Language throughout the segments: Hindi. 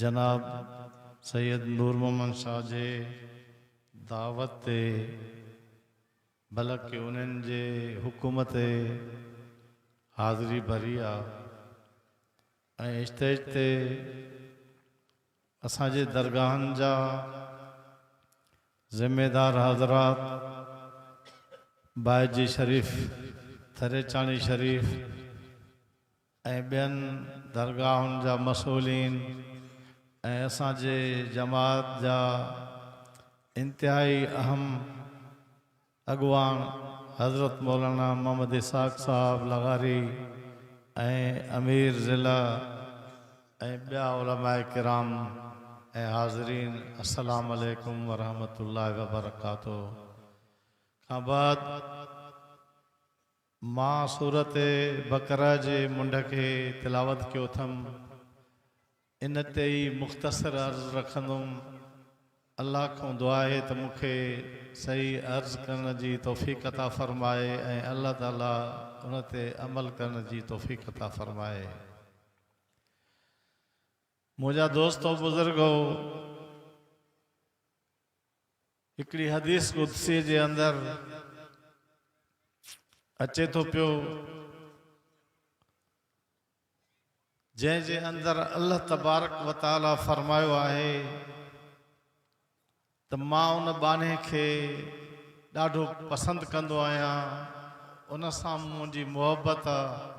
जनाब सैयद नूर मोहम्मद शाह जे दावत ते बल्कि उन्हनि जे हुकुम ते हाज़िरी भरी आहे ऐं स्टेज ते असांजे दरगाहनि जा ज़िम्मेदार हज़रात बायजी शरीफ़ थरेचाणी शरीफ़ ऐं ॿियनि दरगाहुनि जा मसूलीन ऐं असांजे जमात जा इंतिहाई अहम अगवान हज़रत मौलाना मोहम्मद इसाक़ साहब लगारी ऐं अमीर ज़िला ऐं ॿिया उलमाए किराम ऐं हाज़रीन अस्सलामु अलैकुम वरहमतुल्लाहि वबरकातुहू खां बाद मां सूरत बकरा जे मुंड खे तिलावत कयो अथमि इन ते ई मुख़्तसर अर्ज़ रखंदुमि अल्लाह खां दुआ आहे त मूंखे सही अर्ज़ करण जी तौफ़ीक़ अता फ़रमाए ऐं अल्लाह ताला उन ते अमल करण जी तौफ़ीक़ अता फ़रमाए। मुंहिंजा दोस्त बुज़ुर्गो हिकिड़ी हदीस क़ुदसी जे अंदरि अचे थो पियो जंहिंजे अंदरि अल्लाह तबारक व तआला फ़रमायो आहे त मां उन बाने खे ॾाढो पसंदि कंदो आहियां उन सां मुंहिंजी मुहबत आहे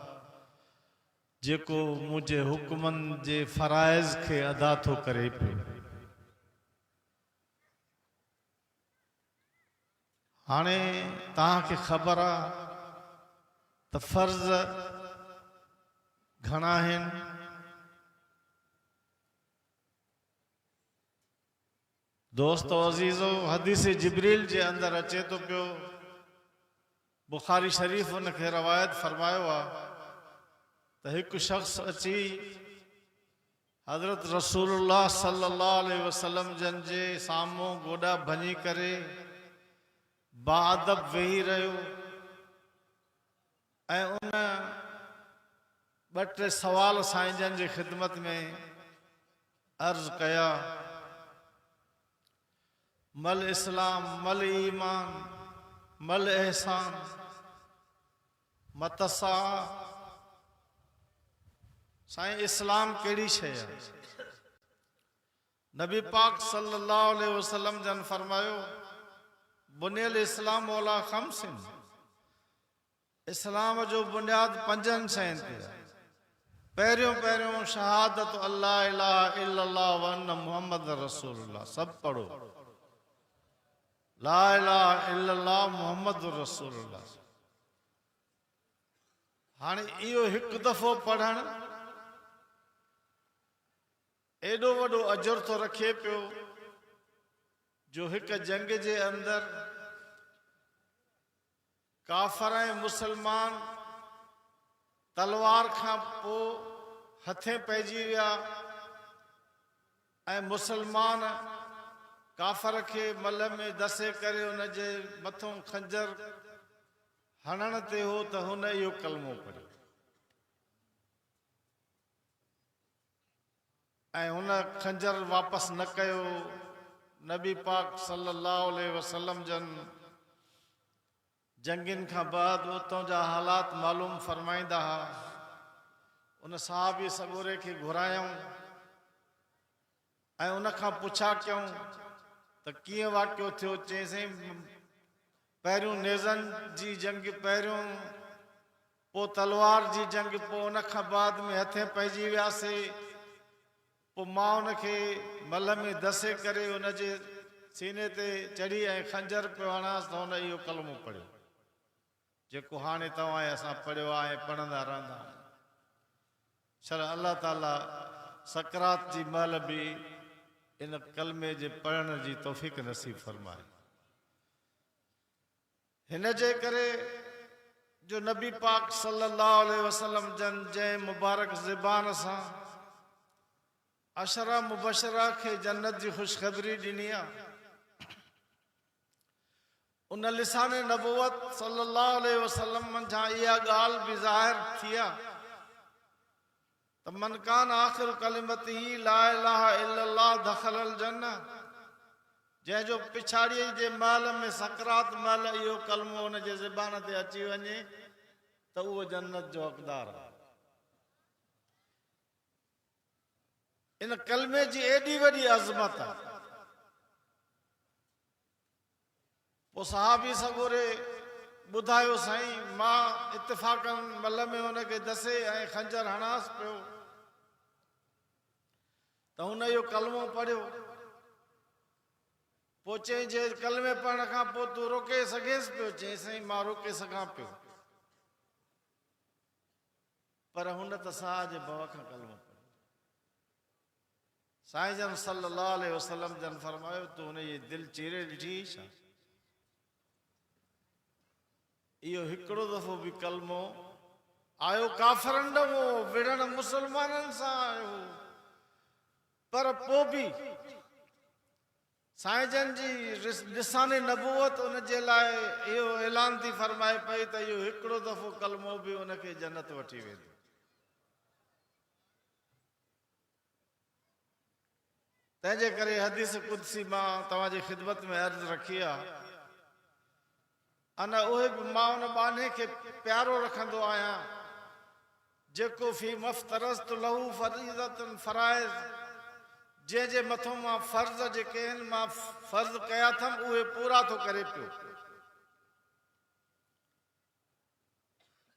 जेको मुंहिंजे हुकुमनि जे फ़राइज़ खे अदा थो करे पियो। हाणे तव्हांखे ख़बर आहे त फ़र्ज़ घणा आहिनि दोस्तो अज़ीज़ो हदीस जिब्रील जे अंदरि अचे थो पियो बुखारी शरीफ़ उनखे रवायत फ़रमायो आहे त हिकु शख़्स अची हज़रत रसूलुल्लाह सल्लल्लाहु अलैहि वसल्लम जन जे साम्हूं गोॾा भञी करे बाअदब वेही रहियो ऐं उन 2-3 सवाल साईं जन जी ख़िदमत में अर्ज़ कया मल इस्लाम मल ईमान मल एहसान मतसा साईं इस्लाम कहिड़ी शइ आहे। नबी पाक सल्लल्लाहु अलैहि वसल्लम जन फरमायो बुनियल इस्लाम अला खमसिन इस्लाम जो बुनियाद 5 शयुनि ते आहे। पहिरियों शहादत अल्लाह इलाहा इल्लल्लाह व अन्न मुहम्मद रसूलुल्लाह सब पढ़ो ला इलाहा इल्लल्लाह मुहम्मद रसूलुल्लाह। हाणे इहो हिकु दफ़ो पढ़ण एॾो वॾो अजर थो रखे पियो जो हिकु जंग जे अंदरि काफ़र ऐं मुसलमान तलवार खां पोइ हथे पइजी विया ऐं मुसलमान काफ़र खे मल में दसे करे उन जे मथों खंजर हणण ते हो त हुन इहो कलमो पढ़ियो। ऐं हुन खंजर वापसि न कयो। नबी पाक सल्लल्लाहु अलैहि वसल्लम जन जंगिन खां बाद उतां जा हालात मालूम फरमाईंदा हुआ। उन सहाबी सगोरे खे घुरायूं ऐं उन खां पुछा कयूं त कीअं वाक़ियो थियो। चईं पहिरियों नेज़नि जी जंग, पहिरियों पोइ तलवार जी जंग, पोइ उन खां बाद में हथे पइजी वियासीं। पोइ मां उनखे मल में दसे करे उनजे सीने ते चढ़ी ऐं खंजर पियो हणांसि त हुन इहो कलमो पढ़ियो जेको हाणे तव्हां ऐं असां पढ़ियो आहे ऐं पढ़ंदा रहंदा आहियूं। छल अल्लाह ताला सकरात जी महिल बि इन कलमे जे पढ़ण जी तौफ़ीक़ नसीब फरमाए। हिन जे करे जो नबी पाक सल्लल्लाहु अलैहि वसल्लम जन जंहिं मुबारक ज़बान सां अशरा मुबशरा खे जन्नत जी ख़ुशख़बरी ॾिनी आहे, उन लिसान नबुवत सल्लल्लाहु अलैहि वसल्लम मंझां इहा ॻाल्हि बि ज़ाहिर थी आहे त मन कान आख़िर कलिमतिही ला इलाहा इल्लल्लाह दख़लल जन्नह। जंहिंजो पिछाड़ीअ जे महिल में सकरात महिल इहो कलमो हुन जे ज़बान ते अची वञे त उहो जन्नत जो हक़दार आहे। इन कलमे जी एॾी वॾी अज़मत आहे। पोइ सहाबी सगोरे ॿुधायो साईं मां इत्तिफ़ाक़न मल में हुनखे दसे ऐं खंजर हणांसि पियो त हुन इहो कलमो पढ़ियो। पोइ चईं जे कलमे पढ़ण खां पोइ तूं रोके सघेसि पियो? चईं साईं मां रोके सघां पियो, पर हुन त साह जे भउ खां कलमो पढ़ियो। साईं जन सल्लल्लाहु अलैहि वसल्लम जन फरमायो तूं हुन जी दिलि चीरे ॾिठी छा? इहो हिकिड़ो दफ़ो बि कलमो आयो काफ़रनि ॾांहुं हो, विढ़ण मुसलमाननि सां आयो, पर पोइ बि साईं जन जी लिसान नबूवत उन जे लाइ इहो ऐलान थी फरमाए पई त इहो हिकिड़ो दफ़ो कलमो बि उनखे जन्नत वठी वेंदो। तंहिंजे करे हदीस कुदसी मां तव्हांजी ख़िदमत में अर्ज़ रखी आहे। अना उहे बि मां उन बाने खे प्यारो रखंदो आहियां जेको फी मफ़्तरज़्त लहू फरीज़तन फ़राइज़, जंहिंजे मथां मां फ़र्ज़ जेके आहिनि मां फ़र्ज़ कया अथमि उहे पूरा थो करे पियो।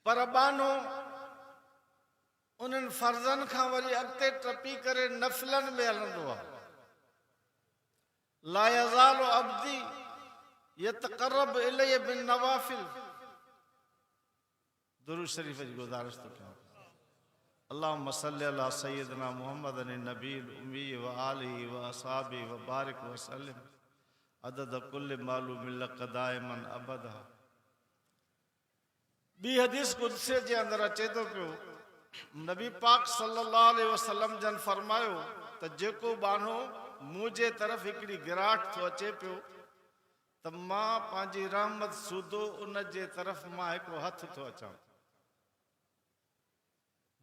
पर बानो उन्हनि फ़र्ज़नि खां वरी अॻिते टपी करे नफ़िलनि में हलंदो आहे। ला यज़ालु अब्दी यतक़र्रब इलैया बिन नवाफिल। दुरूद शरीफ जी गुज़ारिश थो कयां। अल्लाहुम्मा सल्लि अला सय्यिदना मुहम्मदिन नबील उम्मी व आलिहि व असहाबी व बारिक व सल्लिम अदद कुल्ल मालूमिन लक दाइमन अबदा। ॿी हदीस कुदसे जे अंदरि अचे थो पियो नबी पाक सल्लल्लाहु अलैहि वसल्लम जन फरमायो त जेको बानो मूं जे तरफ़ हिकिड़ी गिराट थो अचे पियो त मां पंहिंजी रहमत सूदो उन जे तरफ़ मां हिकिड़ो हथ थो अचां।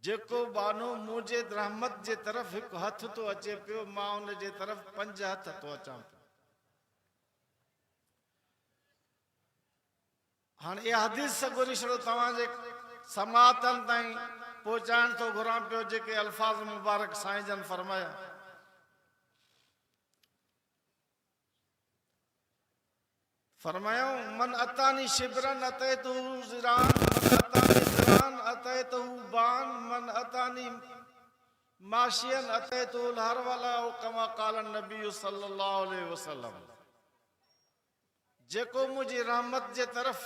जेको बानो मूं जे रहमत जे तरफ़ हिकु हथ थो अचे पियो मां उन जे तरफ़ 5 हथ थो अचां पियो। हाणे इहा हदीस सगोरी छड़ो तव्हांजे समातन ताईं पहुचाइण थो घुरां पियो जेके अल्फाज़ मुबारक साईं जन फरमाया। फरमायूं मन अतानी शिबरन अतैतु ज़िरान, मन अतानी ज़िरान अतैतु बान, मन अतानी माशियन अतैतु हरवला कमा क़ाल नबी सल्लल्लाहु अलैहि वसल्लम। जेको मुंहिंजी रहमत जे तरफ़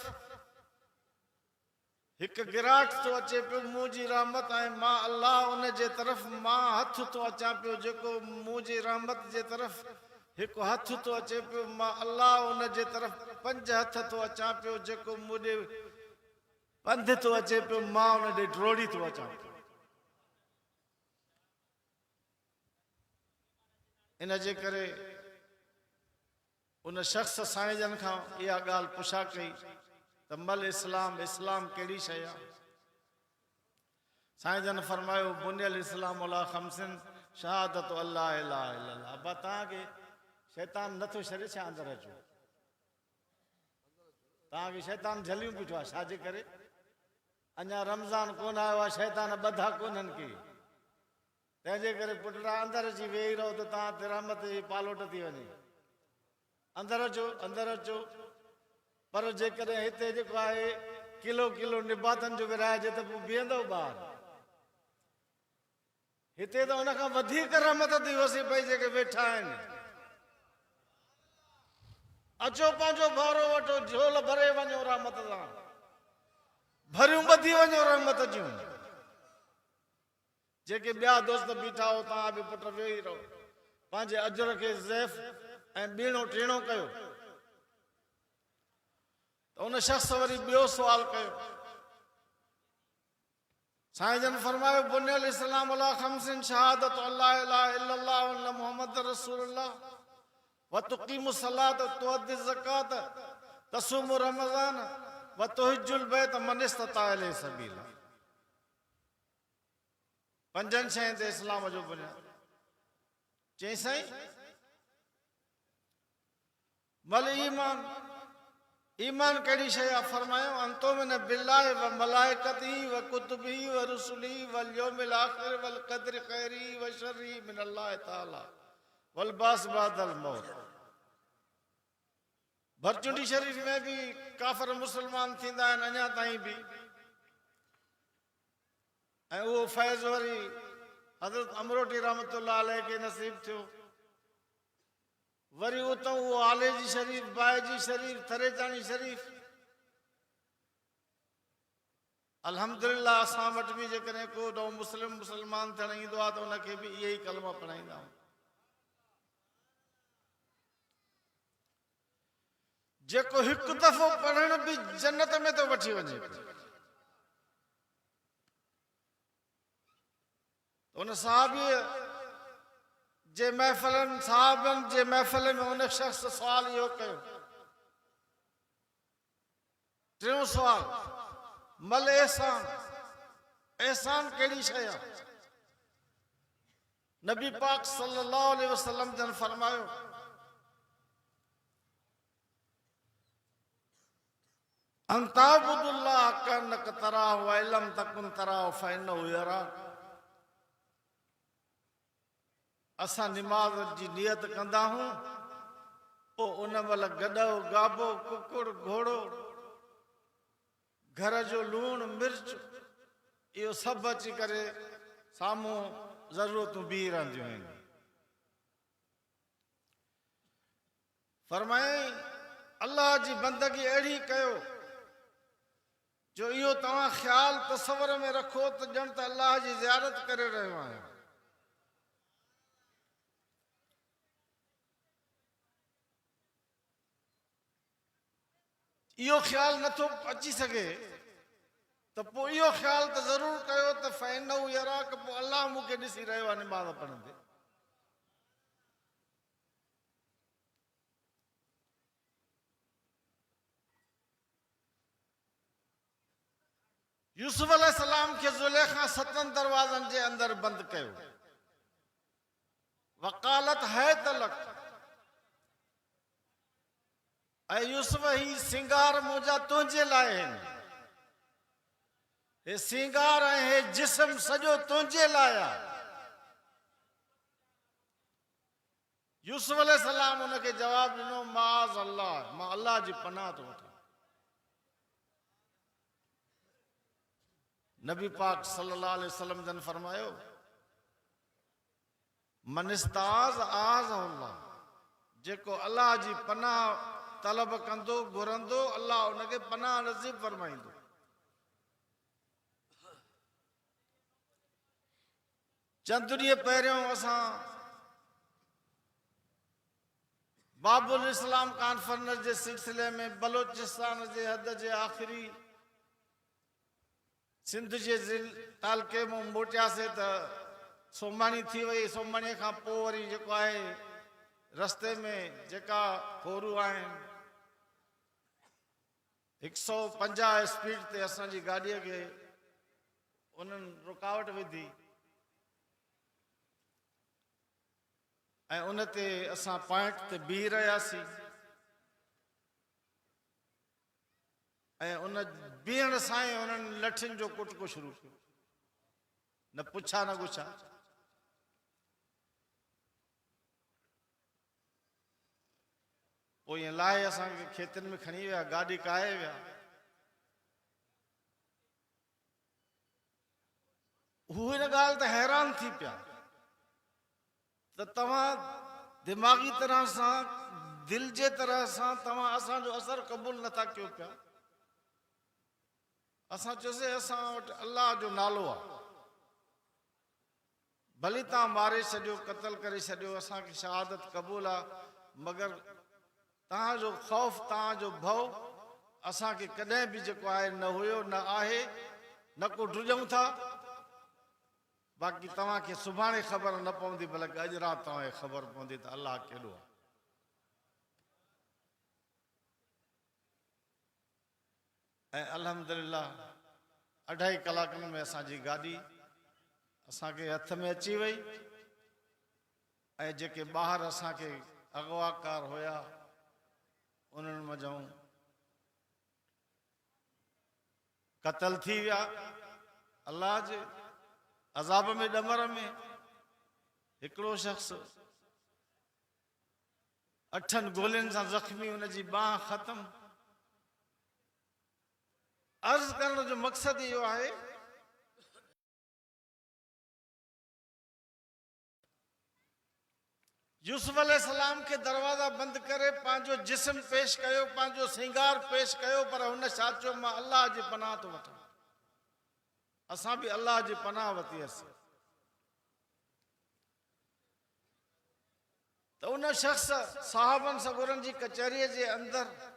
हिकु गिराट थो अचे पियो मुंहिंजी रहमत ऐं मां अल्लाह उन जे तरफ़ मां हथ थो अचां पियो। जेको मुंहिंजी रहमत जे तरफ़ हिकु हथ थो अचे पियो मां अल्लाह उन जे तरफ़ 5 हथ थो अचां पियो। जेको मुंहिंजे पंध थो अचे पियो मां उन ॾे ड्रोड़ी थो अचां पियो। इन जे करे उन शख़्स साईं जन खां इहा ॻाल्हि पुछा कई त मल इस्लाम, इस्लाम कहिड़ी शइ आहे? साईं जन फरमायो बुनियल इस्लाम अला ख़म्सिन शहादत अल्लाह इलाहा इल्लल्लाह। अब तव्हांखे शैतान नथो छॾे छा अंदरि अचो? तव्हांखे शैतान झलियूं बीठो आहे छाजे करे? अञा रमज़ान कोन आयो आहे, शैतान ॿधा कोन्हनि के, तंहिंजे करे पुटरा अंदरि अची वेही रहो त तव्हां ते रहमत जी पालोट थी वञे। अंदरि अचो, अंदरि अचो। पर जेकॾहिं हिते जेको आहे किलो किलो निबातनि जो विराइजे त पोइ बीहंदव ॿार? हिते त हुन खां वधीक रहमत थी वसी पई जेके वेठा आहिनि। अचो पंहिंजो भारो वठो, झोल भरे वञो रहमत सां, भरियूं ॿधी वञो रहमत जूं। जेके ॿिया दोस्त बीठा हो तव्हां बि पुट वेही रहो, पंहिंजे अजर खे ज़ैफ़ ऐं ॿीणो टीणो कयो। त उन शख़्स वरी ॿियो सुवाल कयो। साईं जन फरमायो बुनियल इस्लाम अला खमसिन शहादत अल्ला इलाहा इल्लल्लाह व अन्न मुहम्मद रसूलुल्लाह व तुकीमु सलात व तुअद्दि ज़कात तसूमु रमज़ान व तुहिज्जुल बैत मन इस्तता इलैहि सबीला। पंजनि शयुनि ते इस्लाम जो बुनियाद। चई साईं मल ईमान, ईमान कहिड़ी शइ आहे? फरमायो अंतुमिन बिल्लाहि व मलाइकतिही व कुतुबिही व रुसुलिही वल यौमिल आखिर वल क़द्रि ख़ैरिही व शर्रिही मिन अल्लाहि तआला वल बास बादल मौत। भरचुंडी शरीफ़ में भी काफ़िर मुसलमान थींदा आहिनि अञा ताईं बि, ऐं उहो फैज़ वरी हज़रत अमरोटी रहमतुल्लाह अलैह खे नसीब थियो। वरी उतां उहो आले जी शरीफ़, बाए जी शरीफ़, थरेचाणी शरीफ़। अल्हम्दुलिल्लाह असां वटि बि जेकॾहिं को नओं मुसलमान थियण ईंदो आहे त उनखे बि इहे ई कलमा पढ़ाईंदा आहियूं। जेको हिकु दफ़ो पढ़ण बि जन्नत में थो वठी वञे। उन साहबीअ जे महफ़िलनि, साहबनि जे महफ़िल में उन शख़्स सवाल इहो कयो। टियों सवाल मल एहसान, एहसान कहिड़ी शइ आहे? नबी पाक सल्लल्लाहु अलैहि वसल्लम जन फरमायो अंताबुदुल्लाह कन्नक तराहु व इल्लम तकुन तराहु फइन्नहु यराक। असां निमाज़ जी नियत कंदा हूं, पोइ उन महिल गॾो गाबो, कुकुड़, घोड़ो, घर जो लूणु मिर्च, इहो सभु अची करे साम्हूं ज़रूरतूं बीह रहंदियूं आहिनि। फरमाईं अल्लाह जी बंदगी अहिड़ी कयो जो इहो तव्हां ख़्याल तसवर में रखो त ॼण त अल्लाह जी ज़ियारत करे रहियो आहियां। इहो ख़्याल नथो अची सघे त पोइ इहो ख़्याल त ज़रूरु कयो त फइन्नहु यराक, पोइ अल्लाह मूंखे ॾिसी रहियो आहे निमाज़ पढ़ंदे। यूसुफ अलैहिस्सलाम खे ज़ुलेखा 7 दरवाज़नि जे अंदरि बंदि कयो। वकालत है तलक, ऐं यूसुफ ही सिंगार मुंहिंजा तुंहिंजे लाइ आहिनि, हे सिंगार ऐं हे जिस्म सॼो तुंहिंजे लाइ आहे। यूसुफ अलैहिस्सलाम उनखे जवाबु ॾिनो माज़ अल्लाह, मां अल्लाह जी पनाह थो वठां। नबी पाक सल्लल्लाहु अलैहि वसल्लम जन फरमायो मनिस्ताज़ आज़ अल्लाह, जेको अल्लाह जी पनाह तलब कंदो, घुरंदो, अल्लाह उनखे पनाह नसीब फरमाईंदो। चंद ॾींहं पहिरियों असां बाबुल इस्लाम कॉन्फ्रेंस जे सिलसिले में बलोचिस्तान जे हद जे आख़िरी सिंध जे तालके मां मोटियासीं त सोमानी थी वई। सोमानीअ खां पोइ वरी जेको आहे रस्ते में जेका खोरूं आहिनि 150 स्पीड ते असांजी गाॾीअ खे उन्हनि रुकावट विधी। ऐं उन ते असां पॉइंट ते बीह रहियासीं ऐं उन बीहण सां ई उन्हनि लठियुनि जो कुटको शुरू कयो, न पुछा न गुछा। पोइ ईअं लाहे असांखे खेतनि में खणी विया, गाॾी काए विया। हू हिन ॻाल्हि ते हैरान थी पिया त तव्हां दिमाग़ी तरह सां, दिलि जे तरह सां तव्हां असांजो असरु क़बूल नथा कयो पिया। असां चयोसीं असां वटि अलाह जो नालो आहे, भली तव्हां मारे छॾियो, क़तल करे छॾियो, असांखे शहादत क़बूल आहे, मगर तव्हांजो ख़ौफ़, तव्हांजो भउ असांखे कॾहिं बि जेको आहे न हुयो, न आहे, न को ड्रुजूं था। बाक़ी तव्हांखे सुभाणे ख़बर न पवंदी, बल्कि अॼु राति तव्हांखे ख़बर पवंदी त अलाह केॾो आहे। ऐं अल्हम्दुलिल्लाह 2.5 कलाकनि में असांजी गाॾी असांखे हथ में अची वई ऐं जेके ॿाहिरि असांखे अगवाकार हुया उन्हनि मज़ाऊं क़तल थी विया। अलाह जे अज़ाब में, ॾमर में हिकिड़ो शख़्स 8 गोलियुनि सां ज़ख़्मी, हुनजी बांह ख़तम। अर्ज़ करण जो मक़सदु इहो आहे यूसुफ अलैहिस्सलाम खे दरवाज़ा बंदि करे पंहिंजो जिस्म पेश कयो, पंहिंजो सिंगार पेश कयो, पर हुन छा चयो, मां अलाह जी पनाह थो वठां। असां बि अलाह जी पनाह वरिती हुअसीं। त उन शख़्स साहबनि सगुरनि जी कचहरीअ जे अंदरि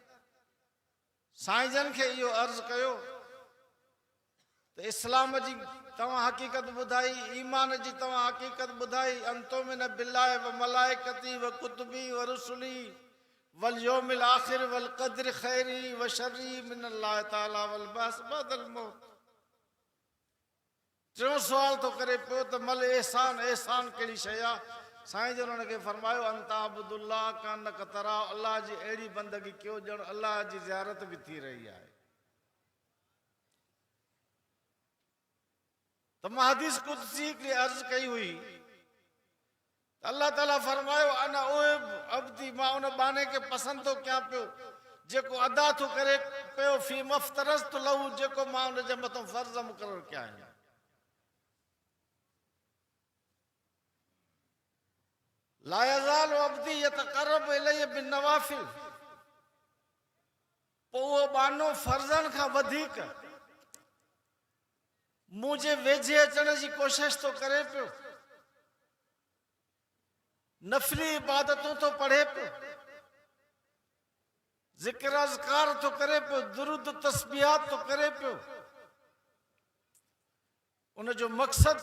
साईं जन खे इहो अर्ज़ु कयो त इस्लाम जी तव्हां हक़ीक़त ॿुधाई, ईमान जी तव्हां हक़ीक़त ॿुधाई, अंतुमिन बिल्लाहि व मलाइकती व कुतुबी व रुसुली वल यौमिल आखिर वल क़द्र खैरी व शर्री मिनल्लाहि तआला वल बास बदल मौत। टियों सुवाल थो करे पियो त मल एहसान, एहसान कहिड़ी शइ आहे? साईं जन हुनखे फरमायो अंता अब्दुल्लाह कानक तरा, अलाह जी अहिड़ी बंदगी कयो ॼण अलाह जी ज़ियारत बि थी रही आहे। त मां हदीस कुदसी हिकिड़ी अर्ज़ कई हुई, अल्लाह ताला फरमायो अना ओब अब्दी, मां उन बाने खे पसंदि थो कयां पियो जेको अदा थो करे पियो फी मफ्तरज़तु लहू, जेको मां उन जे मथां फ़र्ज़ मुक़ररु कया आहिनि। ला यज़ालु अब्दी यतक़र्रबु इलैया बिन्नवाफिल, पोइ उहो बानो फ़र्ज़नि खां वधीक मुंहिंजे वेझे अचण जी कोशिश तो करे पियो, नफ़ली इबादतूं तो पढ़े पियो, ज़िक्र अज़कार तो करे पियो, दुरूद तस्बीहात तो करे पियो। उन जो मक़सद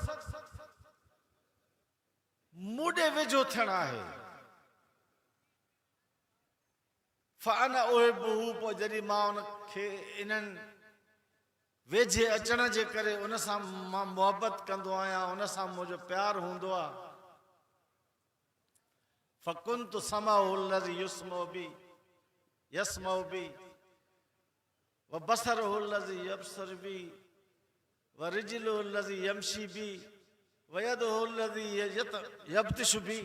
मूंॾे वेझो थियणु आहे। फ़अना उहिब्बुहु, पोइ जॾहिं मां उनखे इन्हनि वेझे अचण जे करे उन सां मां मुहबत कंदो आहियां, उन सां मुंहिंजो प्यारु हूंदो आहे। फ़कुन्तु समाउ लज़ी युस्मउ बि यसमउ बि व बसरुहु लज़ी यबसर बि व रिजलुहु लज़ी यमशी बि व यदुहु लज़ी यब्तिश बि।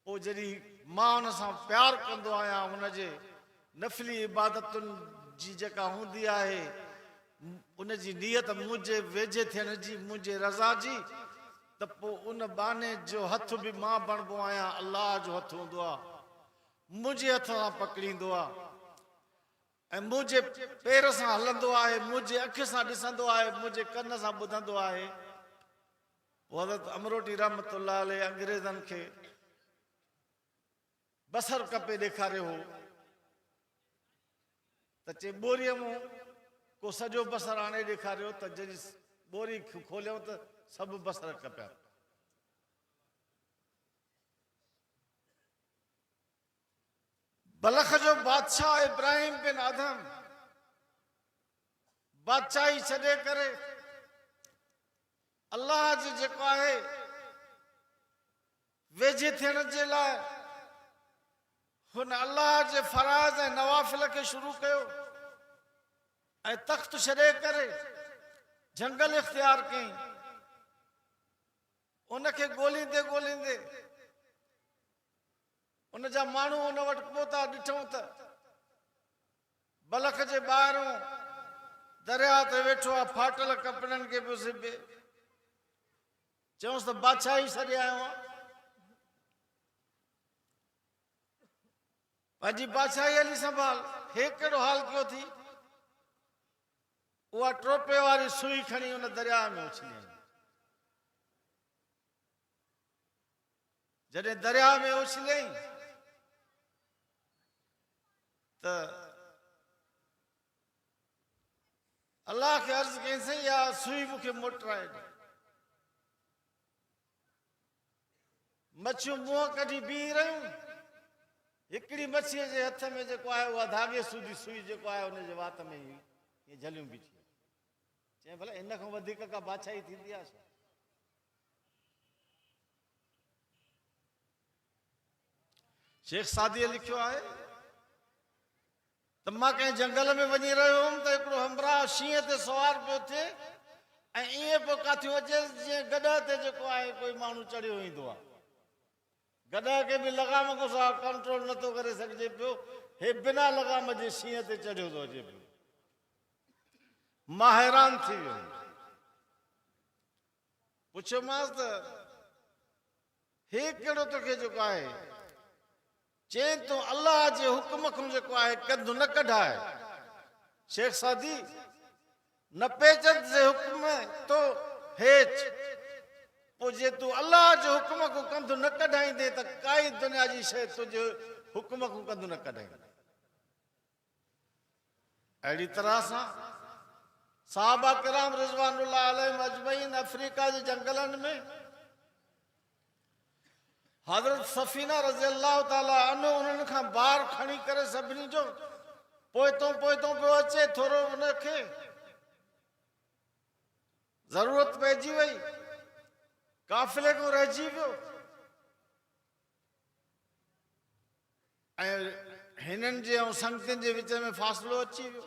पोइ जॾहिं मां उन सां प्यारु कंदो आहियां, उनजे नफ़ली इबादतुनि जी जेका हूंदी आहे उनजी नियत मुंहिंजे वेझे थियण जी, मुंहिंजे रज़ा जी, त पोइ उन बाने जो हथ बि मां बणिबो आहियां, अलाह जो हथु हूंदो आहे, मुंहिंजे हथ सां पकड़ींदो आहे ऐं मुंहिंजे पेर सां हलंदो आहे, मुंहिंजे अखि सां ॾिसंदो आहे, मुंहिंजे कन सां ॿुधंदो आहे। हज़रत अमरोटी रहमतुल्लाह अलैह अंग्रेज़नि खे बसर कपे ॾेखारियो हो त चए ॿोरीअ मूं को सॼो बसर आणे ॾेखारियो, त जॾहिं ॿोरी खोलियो त सभु बसर कपिया। बलख जो बादशाह इब्राहिम बिन अदम बादशाही छॾे करे अल्लाह जी जेको आहे वेझे थियण जे लाइ हुन अल्लाह जे फराज़ ऐं नवाफ़िल खे शुरू कयो ऐं तख़्त छॾे करे जंगल इख़्तियार कयईं। उनखे ॻोल्हींदे ॻोल्हींदे उन जा माण्हू उन वटि पहुता। ॾिठऊं त बलख जे ॿाहिरों दरिया ते वेठो आहे, फाटल कपिड़नि खे पियो सिबे। चयूंसि त बादशाही छॾे आयो आहे, पंहिंजी बादशाही हली संभाल। हे कहिड़ो हाल कयो थी? उहा टोपे वारी सुई खणी उन दरिया में उछली। जॾहिं दरिया में उछलियईं त अल्लाह खे अर्ज़ु कयईंसि, या सुई मूंखे मोटराए ॾे। मच्छियूं मुंहुं कढी बीह रहियूं। हिकिड़ी मच्छीअ जे हथ में जेको आहे उहा धागे सूधी सुई जेको आहे उनजे वात में ईअं झलियूं बीठी। चई भला इन खां वधीक का बादशाही थींदी आहे छा? शेख सादीअ लिखियो आहे त मां कंहिं जंगल में वञी रहियो हुउमि त हिकिड़ो हमराह शींहं ते सवार पियो थिए ऐं ईअं पियो काथियूं अचे जीअं गॾह ते जेको आहे कोई माण्हू चढ़ियो ईंदो आहे। गॾह खे बि लगाम सां कंट्रोल नथो करे सघिजे पियो, हे बिना लगाम जे शींहं ते चढ़ियो थो अचे पियो। मां हैरान थी वियुमि। पुछियोमांसि त हे कहिड़ो तोखे जेको आहे? चई तूं अल्लाह जे हुकुम खां जेको आहे कंधु न कढाए। शेख सादी न पेचनि जे हुकुम तो हेच, पोइ जे तूं अल्लाह जे हुकुम खां कंधु न कढाईंदे त काई दुनिया जी शइ तुंहिंजे हुकुम खां कंधु न कढाईंदी। अहिड़ी तरह सां साहबा किराम रिज़वानुल्लाह अलैहिम अजमईन अफ्रीका जे जंगलनि में हज़रत सफ़ीना रज़ी अल्लाह ताला अन्हु उन्हनि खां बार खणी करे सभिनी जो पोइतों पोइतों पियो अचे। थोरो उनखे ज़रूरत पइजी वई, काफ़िले खां रहिजी वियो ऐं हिननि जे ऐं संगतियुनि जे विच में फ़ासिलो अची वियो।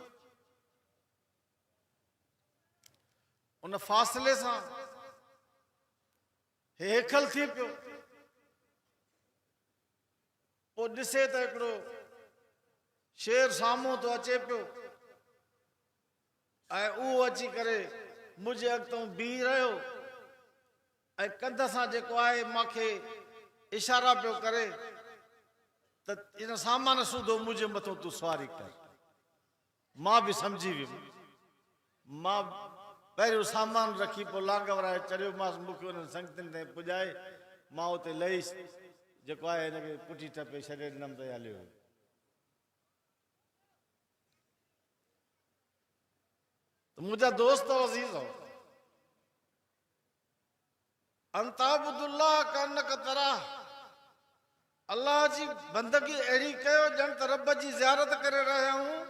उन फ़ासिले सां हेखल थी पियो। पोइ ॾिसे त हिकिड़ो शेर साम्हूं थो अचे पियो ऐं उहो अची करे मुंहिंजे अॻितो बीह रहियो ऐं कंध सां जेको आहे मूंखे इशारा पियो करे त इन सामान सूधो मुंहिंजे मथां तूं सवारी कर। मां बि सम्झी वियुमि। मां पहिरियों सामान रखी पोइ लांग वराए चढ़ियोमांसि। मूंखे उन्हनि संगतियुनि ताईं पुॼाए मां उते लहीसि जेको आहे हिनखे पुठी टपे छॾे ॾिनमि त हलियो। त मुंहिंजा दोस्त अज़ीज़ अंताबुदुल्लाह कनक तराह, अल्लाह जी बंदगी अहिड़ी कयो ॼण त रब जी ज़ियारत करे रहिया आहियूं।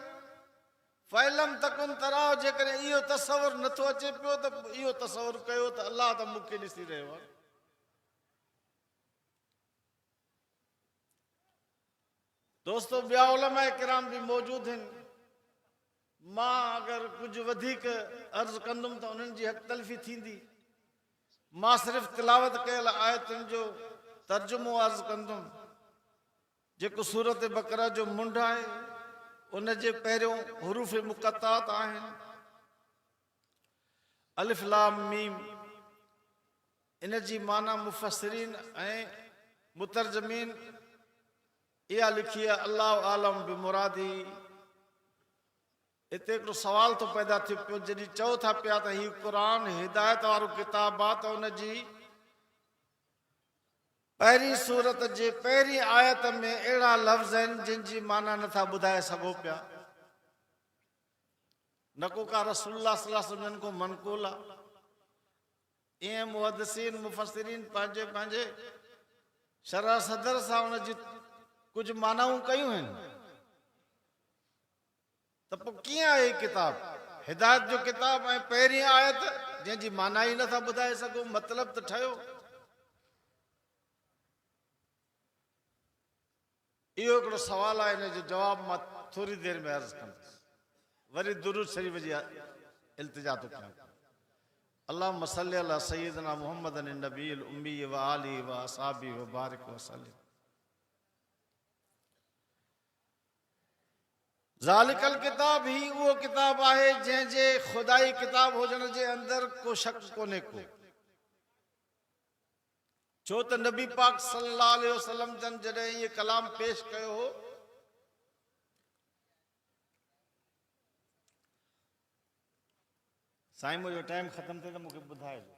फ़इलम तकुन तराह, जेकॾहिं इहो तसवुर नथो अचे पियो त इहो तसवुर कयो त अल्लाह त मूंखे ॾिसी रहियो आहे। दोस्तो ॿिया उलमा किराम बि मौजूदु आहिनि। मां अगरि कुझु वधीक अर्ज़ु कंदुमि त उन्हनि जी हक़ तलफ़ी थींदी। मां सिर्फ़ु तिलावत कयल आयतुनि जो तर्जुमो अर्ज़ु कंदुमि। जेको सूरत बकरा जो मुंड आहे उन जे पहिरियों हुरूफ़ मुक़त्तात आहिनि अलिफ लाम मीम। इन जी माना मुफ़स्सिरीन ऐं मुतरजमीन इहा लिखी आहे, अल्लाह आलम बि मुरादी। हिते हिकिड़ो सुवाल थो पैदा थिए पियो, जॾहिं चओ था पिया त हीउ क़ुरान हिदायत वारो किताब आहे त उन जी पहिरीं सूरत जे पहिरीं आयत में अहिड़ा लफ़्ज़ आहिनि जिन जी माना नथा ॿुधाए सघो पिया। न को का रसूलुल्लाह सल्लल्लाहु अलैहि वसल्लम को मनक़ूल आहे। ईअं मुहद्दिसीन मुफ़स्सिरीन पंहिंजे पंहिंजे शरह सदर सां उन जी कुछ मानाऊं कयूं आहिनि। त पोइ कीअं आहे किताब? हिदायत जो किताब ऐं पहिरीं आयत जंहिंजी माना ई नथा ॿुधाए सघो, मतिलब त ठहियो। इहो हिकिड़ो सवाल आहे, हिन जो जवाब मां थोरी देरि में अर्ज़ कंदुसि, वरी दुरूद शरीफ़ जी इल्तिजा थो कयां। अल्लाहुम्मा सल्लि अला सय्यिदना मुहम्मदन नबील उम्मी व आलिहि व असहाबी व बारिक वसल्लम। ज़ालिकल किताब ही उहो किताब आहे जंहिंजे खुदाई किताब हुजण जे अंदरि को शक कोन्हे को। छो त नबी पाक सल्लल्लाहु अलैहि वसल्लम जन जॾहिं ये कलाम पेश कयो हो, साईं मुंहिंजो टाइम ख़त्म थिए त मूंखे ॿुधाइजो।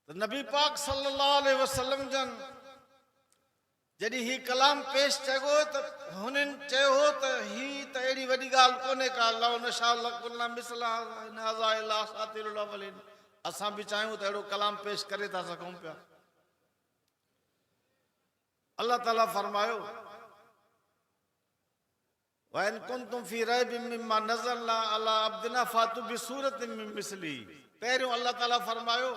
त नबी पाक सल्लल्लाहु अलैहि वसल्लम जन जॾहिं ही कलाम पेश चयो त हुननि चयो हो त ही त अहिड़ी वॾी ॻाल्हि कोन्हे का, लौ नशा लकुल्ला मिसला इन हाज़ा इल्ला असातिरुल अवलिन, असां बि चाहियूं त अहिड़ो कलाम पेश करे था सघूं पिया। अल्लाह ताला फरमायो वइन कुंतुम फी रैबिम मिम्मा नज़लना अला अब्दिना फातु बिसूरतिन मिन मिस्ली। पहिरियों अल्लाह ताला फरमायो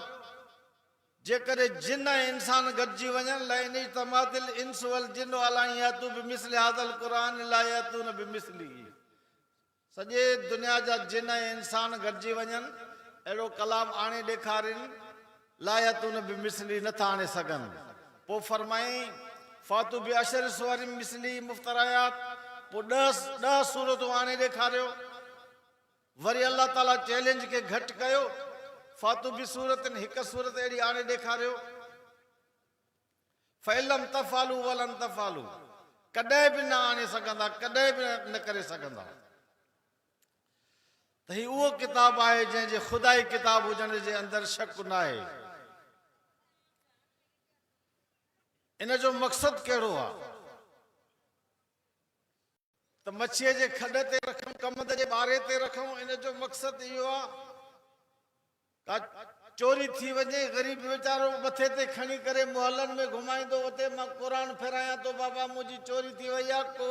जेकॾहिं जिन ऐं इंसान गॾिजी वञनि, लइन इज्तमाअतिल इंस वल जिन्न अला यातू बिमिस्लि हाज़ल क़ुरान ला यातून बिमिस्ली। सॼे दुनिया जा जिन ऐं इंसान गॾिजी वञनि, अहिड़ो कलाम आणे ॾेखारीनि, ला यातून बिमिस्ली, नथा आणे सघनि। पोइ फरमाई फातू बि अशर सुवरिन मिस्ली मुफ्तरायात, पोइ 10 सूरतूं आणे ॾेखारियो। वरी अल्लाह ताला चैलेंज खे घटि कयो, फातू बि सूरतनि, हिकु सूरत अहिड़ी आणे ॾेखारियो। फइलम तफ़ालू वलन तफ़ालू, कॾहिं बि न आणे सघंदा, कॾहिं बि न करे सघंदा। त ही उहो किताब आहे जंहिंजे खुदाई किताब हुजण जे अंदरि शक न आहे। इन जो मक़सदु कहिड़ो आहे त मच्छीअ जे खॾ ते रखूं, कमंद जे ॿारे ते रखूं। इन जो मक़सदु इहो आहे का चोरी थी वञे, ग़रीब वीचारो मथे ते खणी करे मुहलनि में घुमाईंदो, उते मां क़ुरान फेरायां थो, बाबा मुंहिंजी चोरी थी वई आहे। को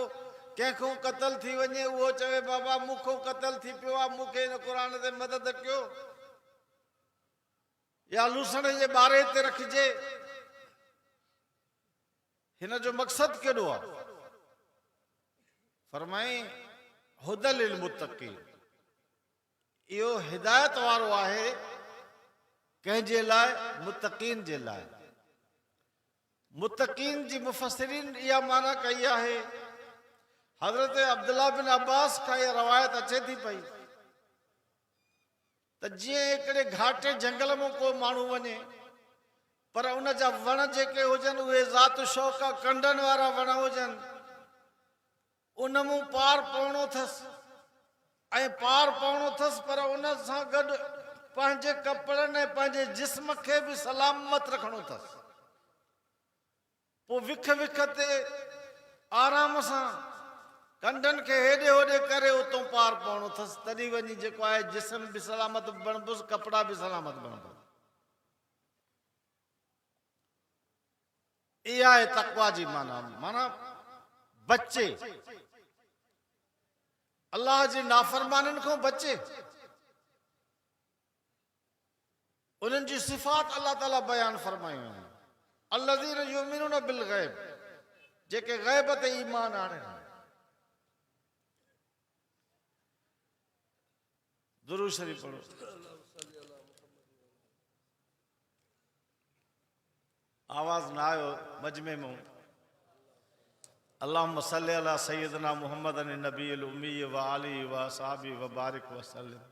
कंहिंखो क़तल थी वञे, उहो चवे बाबा मूंखो क़तल थी पियो आहे, मूंखे हिन क़ुरान ते मदद कयो। या लूसण जे ॿारे ते रखिजे। हिन जो मक़सदु कहिड़ो आहे? फरमाई हुदल लिल मुत्तक़ीन, इहो हिदायत वारो आहे कंहिंजे लाइ? मुत्तक़ीन जे लाइ। मुत्तक़ीन जी मुफ़स्सिरीन इहा माना कई आहे। हज़रत अब्दुल्ला बिन अब्बास खां इहा रवायत अचे थी पई त जीअं हिकिड़े घाटे जंगल में को माण्हू वञे, पर उन जा वण जेके हुजनि उहे ज़ात शौक़ कंडनि वारा वण हुजनि, उन मूं पार पवणो अथसि ऐं पार पवणो अथसि, पर उन सां गॾु पंहिंजे कपिड़नि ऐं पंहिंजे जिस्म खे बि सलामत रखणो अथसि। पोइ विख विख ते आराम सां कंडनि खे हेॾे होॾे करे उतां पार पवणो अथसि, तॾहिं वञी जेको आहे जिस्म बि सलामत बणबुसि, कपिड़ा बि सलामत बणबुसि। इहा आहे तक़वा जी माना, माना बचे, अल्लाह जी नाफ़रमानियुनि खां बचे। उन्हनि जी सिफ़ात अल्लाह ताला बयान फरमायूं आहिनि। अल्लज़ीन युमिनून बिल ग़ैब, जेके ग़ैब ते ईमान आणनि। दुरूद शरीफ़ पढ़ो। आवाज़ ना आयो मजमे में। अल्लाहुम्मा सल्लि अला सय्यिदना मुहम्मदन नबील उम्मी व आलिहि व असहाबी व बारिक वसल्लम।